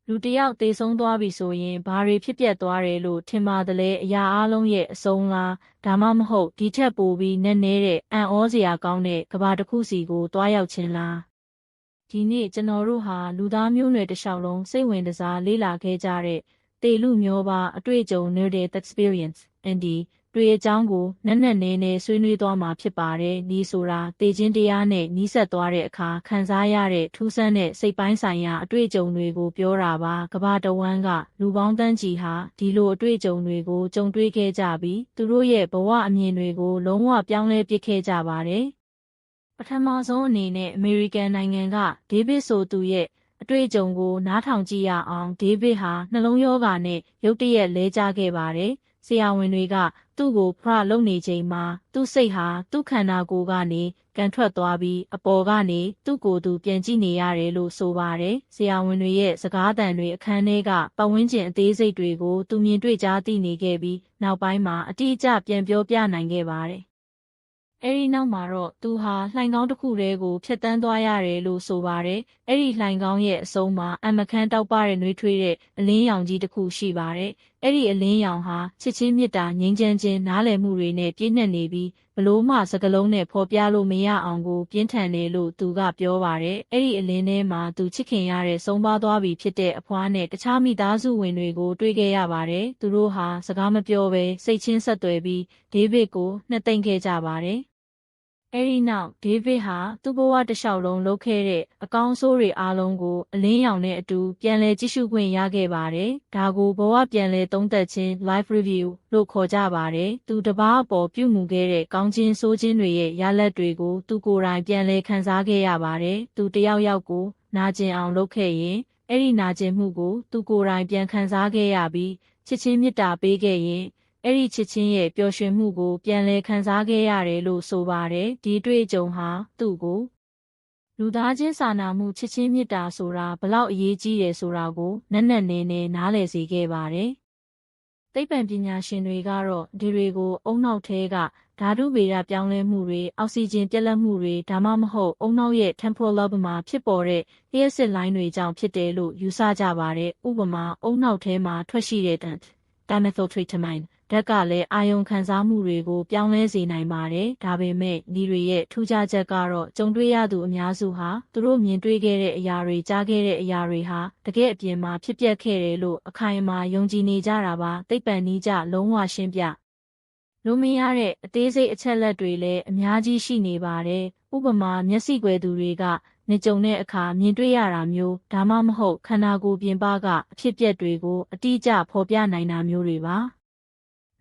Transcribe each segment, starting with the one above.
လူတစ်ယောက်သေဆုံးသွားပြီဆိုရင်ဘာတွေဖြစ်ပျက်သွားတယ်လို့ထင်ပါသလဲအရာအလုံးရဲ့အဆုံးလားဒါမှမဟုတ်ဒီထက်ပိုပြီးနက်နဲတဲ့အံ့ဩစရာကောင်းတဲ့ကဘာတစ်ခုစီကိုတွားရောက်ခြင်းလားဒီနေ့ကျွန်တော်တို့ဟာလူသားမျိုးနွယ်တစ်လျှောက်လုံးစိတ်ဝင်စားလေ့လာခဲ့ကြတဲ့တေလူမျိုးပါအတွေ့အကြုံ near-death experience ND တွေ့အကြောင်းကိုနက်နက်နဲနဲဆွေးနွေးသွားမှာဖြစ်ပါတယ်။ဒီဆိုတာတေခြင်းတရားနဲ့နီးစပ်သွားတဲ့အခါခံစားရတဲ့ထူးဆန်းတဲ့စိတ်ပိုင်းဆိုင်ရာအတွေ့အကြုံတွေကိုပြောတာပါ။ကမ္ဘာတဝန်းကလူပေါင်းသန်းချီဟာဒီလိုအတွေ့အကြုံတွေကိုကြုံတွေ့ခဲ့ကြပြီးသူတို့ရဲ့ဘဝအမြင်တွေကိုလုံးဝပြောင်းလဲပစ်ခဲ့ကြပါတယ်။ပထမဆုံးအနေနဲ့အမေရိကန်နိုင်ငံကဒေးဗစ်ဆိုသူရဲ့အတွေ့အကြုံကိုနားထောင်ကြည့်ရအောင်ဒေးဗစ်ဟာနှလုံးရောဂါနဲ့ရုတ်တရက်လဲကျခဲ့ပါတယ်။ဆရာဝန်တွေကသူ့ကိုဖရလုပ်နေချိန်မှာသူ့စိတ်ဟာသူ့ခန္ဓာကိုယ်ကနေကန်ထွက်သွားပြီးအပေါ်ကနေသူ့ကိုယ်သူပြန်ကြည့်နေရတယ်လို့ဆိုပါတယ်။ဆရာဝန်တွေရဲ့စကားသံတွေအခန်းထဲကပတ်ဝန်းကျင်အသေးစိတ်တွေကိုသူမြင်တွေ့ကြားသိနေခဲ့ပြီးနောက်ပိုင်းမှာအတိအကျပြန်ပြောပြနိုင်ခဲ့ပါတယ်။အဲဒီနောက်မှာတော့သူဟာလှိုင်ခေါင်းတစ်ခုတည်းကိုဖြတ်တန်းသွားရတယ်လို့ဆိုပါတယ်။အဲဒီလှိုင်ခေါင်းရဲ့အဆုံးမှာအမခန်းတောက်ပတဲ့နှွေးထွေးတဲ့အလင်းရောင်ကြီးတစ်ခုရှိပါတယ်။အဲဒီအလင်းရောင်ဟာချစ်ချင်းမေတ္တာငြိမ်းချမ်းခြင်းနားလည်မှုတွေနဲ့ပြည့်နှက်နေပြီးဘလို့မှစကလုံးနဲ့ဖော်ပြလို့မရအောင်ကိုပြင်းထန်တယ်လို့သူကပြောပါတယ်။အဲဒီအလင်းထဲမှာသူချစ်ခင်ရတဲ့ဆုံးပါသွားပြီဖြစ်တဲ့အဖွားနဲ့တခြားမိသားစုဝင်တွေကိုတွေ့ခဲ့ရပါတယ်။သူတို့ဟာစကားမပြောဘဲစိတ်ချင်းဆက်သွယ်ပြီးဒေးဗစ်ကိုနှစ်သိမ့်ခဲ့ကြပါတယ်။အဲဒီနောက်ဒေးဗစ်ဟာသူ့ဘဝတစ်လျှောက်လုံးလုပ်ခဲ့တဲ့အကောင်းဆိုးတွေအားလုံးကိုအလင်းရောင်နဲ့အတူပြန်လည်ကြည့်ရှုခွင့်ရခဲ့ပါတယ်။ဒါကိုဘဝပြန်လည်သုံးသပ်ခြင်း life review လို့ခေါ်ကြပါတယ်။သူတစ်ပါးအပေါ်ပြုမှုခဲ့တဲ့ကောင်းခြင်းဆိုးခြင်းတွေရဲ့ရလဒ်တွေကိုသူကိုယ်တိုင်ပြန်လည်ခံစားခဲ့ရပါတယ်။သူတယောက်ယောက်ကိုနာကျင်အောင်လုပ်ခဲ့ရင်အဲ့ဒီနာကျင်မှုကိုသူကိုယ်တိုင်ပြန်ခံစားခဲ့ရပြီးချစ်ချင်းမေတ္တာပေးခဲ့ရင်အဲ့ဒီချစ်ချင်းရဲ့ပျော်ရွှင်မှုကိုပြန်လည်ခံစားခဲ့ရတယ်လို့ဆိုပါတယ်။ဒီတွေ့အကြုံဟာသူ့ကိုလူသားချင်းစာနာမှုချစ်ချင်းမေတ္တာဆိုတာဘလောက်အရေးကြီးတယ်ဆိုတာကိုနက်နက်နဲနဲနားလည်စေခဲ့ပါတယ်။သိပ္ပံပညာရှင်တွေကတော့ဒီတွေကိုအုံနောက်ထဲကဓာတုဗေဒပြောင်းလဲမှုတွေအောက်ဆီဂျင်ပြတ်လတ်မှုတွေဒါမှမဟုတ်အုံနောက်ရဲ့ temporal lobe မှာဖြစ်ပေါ်တဲ့လျှက်စစ်လိုင်းတွေကြောင့်ဖြစ်တယ်လို့ယူဆကြပါတယ်။ဥပမာအုံနောက်ထဲမှာထွက်ရှိတဲ့dimethyltryptamineဓာတ်ကလည်းအာယုံခံစားမှုတွေကိုပြောင်းလဲစေနိုင်ပါတယ်။ဒါပေမဲ့ဒီတွေရဲ့ထူးခြားချက်ကတော့ကြုံတွေ့ရသူအများစုဟာသူတို့မြင်တွေ့ခဲ့တဲ့အရာတွေကြားခဲ့တဲ့အရာတွေဟာတကယ်အပြင်မှာဖြစ်ပျက်ခဲ့တယ်လို့အခိုင်အမာယုံကြည်နေကြတာပါ။သိပ္ပံနည်းကျလုံးဝရှင်းပြလို့မရတဲ့အသေးစိတ်အချက်လက်တွေလည်းအများကြီးရှိနေပါတယ်။ဥပမာမျက်စိကွယ်သူတွေကနေကြုံတဲ့အခါမြင်တွေ့ရတာမျိုးဒါမှမဟုတ်ခန္ဓာကိုယ်ပြင်ပကအဖြစ်အပျက်တွေကိုအတိအကျဖော်ပြနိုင်တာမျိုးတွေပါ။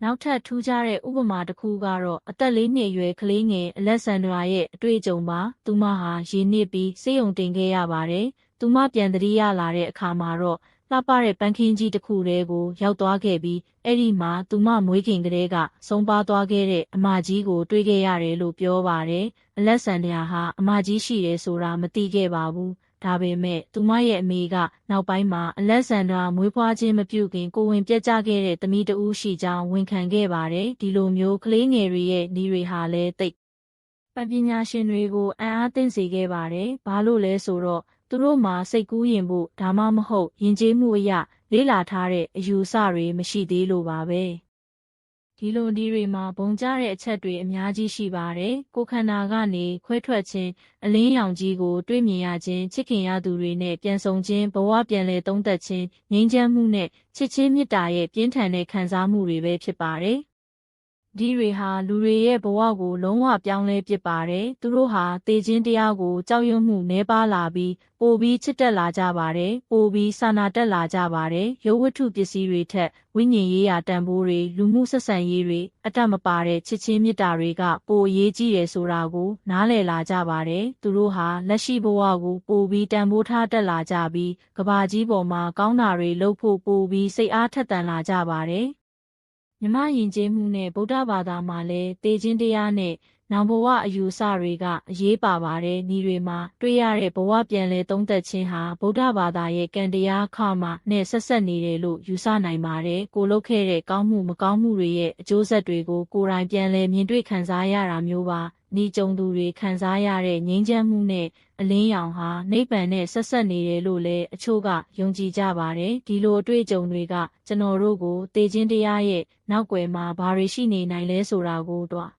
နောက်ထပ်ထူးခြားတဲ့ဥပမာတစ်ခုကတော့အသက်4နှစ်အရွယ်ကလေးငယ်အလက်ဆန်ဒရာရဲ့အတွေ့အကြုံပါ။သူမဟာရေနစ်ပြီးဆေးရုံတင်ခဲ့ရပါတယ်။သူမပြန်သတိရလာတဲ့အခါမှာတော့လှပတဲ့ပန်းခင်းကြီးတစ်ခုတည်းကိုရောက်သွားခဲ့ပြီးအဲ့ဒီမှာသူမမွေးခင်ကလေးကဆုံးပါသွားခဲ့တဲ့အမကြီးကိုတွေ့ခဲ့ရတယ်လို့ပြောပါတယ်။အလက်ဆန်ဒရာဟာအမကြီးရှိတယ်ဆိုတာမသိခဲ့ပါဘူး။ဒါပေမဲ့သူမရဲ့အမေကနောက်ပိုင်းမှာအလက်ဆန်ဒရာမွေးဖွားခြင်းမပြုခင်ကိုဝင်ပြတ်ကျခဲ့တဲ့သမီးတဦးရှိကြောင်းဝန်ခံခဲ့ပါတယ်။ဒီလိုမျိုးကလေးငယ်တွေရဲ့ဤတွေဟာလည်းသိပညာရှင်တွေကိုအံ့အားသင့်စေခဲ့ပါတယ်။ဘာလို့လဲဆိုတော့သူတို့မှာစိတ်ကူးယဉ်ဖို့ဒါမှမဟုတ်ယဉ်ကျေးမှုအရာလေးလာထားတဲ့အယူအဆတွေမရှိသေးလို့ပါပဲ။ဒီလိုဒီတွေမှာဘုံကျတဲ့အချက်တွေအများကြီးရှိပါတယ်။ကိုယ်ခန္ဓာကနေခွဲထွက်ခြင်းအလင်းရောင်ကြီးကိုတွေ့မြင်ရခြင်းချစ်ခင်ရသူတွေနဲ့ပြန်ဆုံခြင်းဘဝပြန်လည်သုံးသပ်ခြင်းငြိမ်းချမ်းမှုနဲ့ချစ်ချင်းမေတ္တာရဲ့ပြင်းထန်တဲ့ခံစားမှုတွေပဲဖြစ်ပါတယ်။ဒီတွေဟာလူတွေရဲ့ဘဝကိုလုံးဝပြောင်းလဲပစ်ပါတယ်။သူတို့ဟာသေခြင်းတရားကိုကြောက်ရွံ့မှုနှဲပါလာပြီးပိုပြီးချစ်တက်လာကြပါတယ်။ပိုပြီးစာနာတက်လာကြပါတယ်။ရုပ်ဝတ္ထုပစ္စည်းတွေထက်ဝိညာဉ်ရေးရာတန်ဖိုးတွေလူမှုဆက်ဆံရေးတွေအတတ်မပါတဲ့ချစ်ချင်းမေတ္တာတွေကပိုအရေးကြီးတယ်ဆိုတာကိုနားလည်လာကြပါတယ်။သူတို့ဟာလက်ရှိဘဝကိုပိုပြီးတန်ဖိုးထားတက်လာကြပြီးကဘာကြီးပေါ်မှာကောင်းတာတွေလုပ်ဖို့ပိုပြီးစိတ်အားထက်သန်လာကြပါတယ်။မြမယဉ်ကျေးမှုနဲ့ဗုဒ္ဓဘာသာမှာလည်းသေခြင်းတရားနဲ့နောင်ဘဝအယူအဆတွေကအရေးပါပါတယ်။ဤတွေမှာတွေ့ရတဲ့ဘဝပြန်လည်သုံးသပ်ခြင်းဟာဗုဒ္ဓဘာသာရဲ့ကံတရားခါမာနဲ့ဆက်ဆက်နေတယ်လို့ယူဆနိုင်ပါတယ်။ကိုလုပ်ခဲ့တဲ့ကောင်းမှုမကောင်းမှုတွေရဲ့အကျိုးဆက်တွေကိုကိုယ်တိုင်ပြန်လည်မြင်တွေ့ခံစားရတာမျိုးပါ။ဤကြုံသူတွေခံစားရတဲ့ငြိမ်းချမ်းမှုနဲ့ အလင်းရောင်ဟာနိဗ္ဗာန်နဲ့ဆက်ဆက်နေတယ်လို့လည်းအချို့ကယုံကြည်ကြပါတယ်ဒီလိုအတွေ့အကြုံတွေကကျွန်တော်တို့ကိုသေခြင်းတရားရဲ့နောက်ွယ်မှာဘာတွေရှိနေနိုင်လဲဆိုတာကိုတော့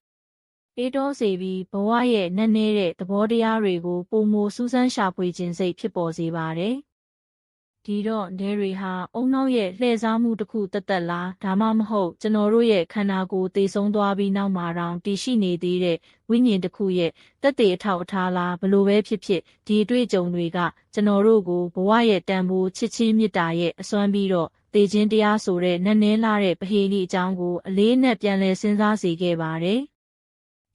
အေးတောစေပြီးဘဝရဲ့နက်နဲတဲ့သဘောတရားတွေကိုပုံမစူးစမ်းရှာဖွေခြင်းစိတ်ဖြစ်ပေါ်စေပါတယ်ဒီတော့နဲတွေဟာအုံနောက်ရဲ့လှည့်စားမှုတစ်ခုတက်လားဒါမှမဟုတ်ကျွန်တော်တို့ရဲ့ခန္ဓာကိုယ်သေဆုံးသွားပြီးနောက်မှာတောင်တည်ရှိနေသေးတဲ့ဝိညာဉ်တစ်ခုရဲ့တက်တေအထောက်အထားလားဘလို့ပဲဖြစ်ဖြစ်ဒီအတွေ့အကြုံတွေကကျွန်တော်တို့ကိုဘဝရဲ့တန်ဖိုးချစ်ချင်းမေတ္တာရဲ့အစွမ်းပြီးတော့သေခြင်းတရားဆိုတဲ့နက်နဲလာတဲ့ပဟေလိအကြောင်းကိုအလေးနဲ့ပြန်လည်စဉ်းစားစေခဲ့ပါတယ်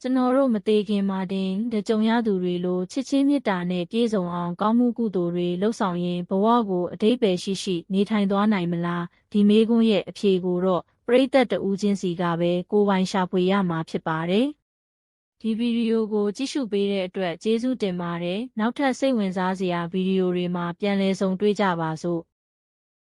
ကျွန်တော်တို့မသေးခင်မှာတင်ကြုံရသူတွေလိုချစ်ချင်းမေတ္တာနဲ့ပြည့်စုံအောင်ကောင်းမှုကုသိုလ်တွေလှုပ်ဆောင်ရင်ဘဝကိုအတိတ်ပဲရှိနေထိုင်သွားနိုင်မလားဒီမေးခွန်းရဲ့အဖြေကိုတော့ပရိသတ်တဦးချင်းစီကပဲကိုယ်ပိုင်ရှာဖွေရမှာဖြစ်ပါတယ်ဒီဗီဒီယိုကိုကြည့်ရှုပေးတဲ့အတွက်ကျေးဇူးတင်ပါတယ်နောက်ထပ်စိတ်ဝင်စားစရာဗီဒီယိုတွေမှာပြန်လည်ဆုံတွေ့ကြပါစို့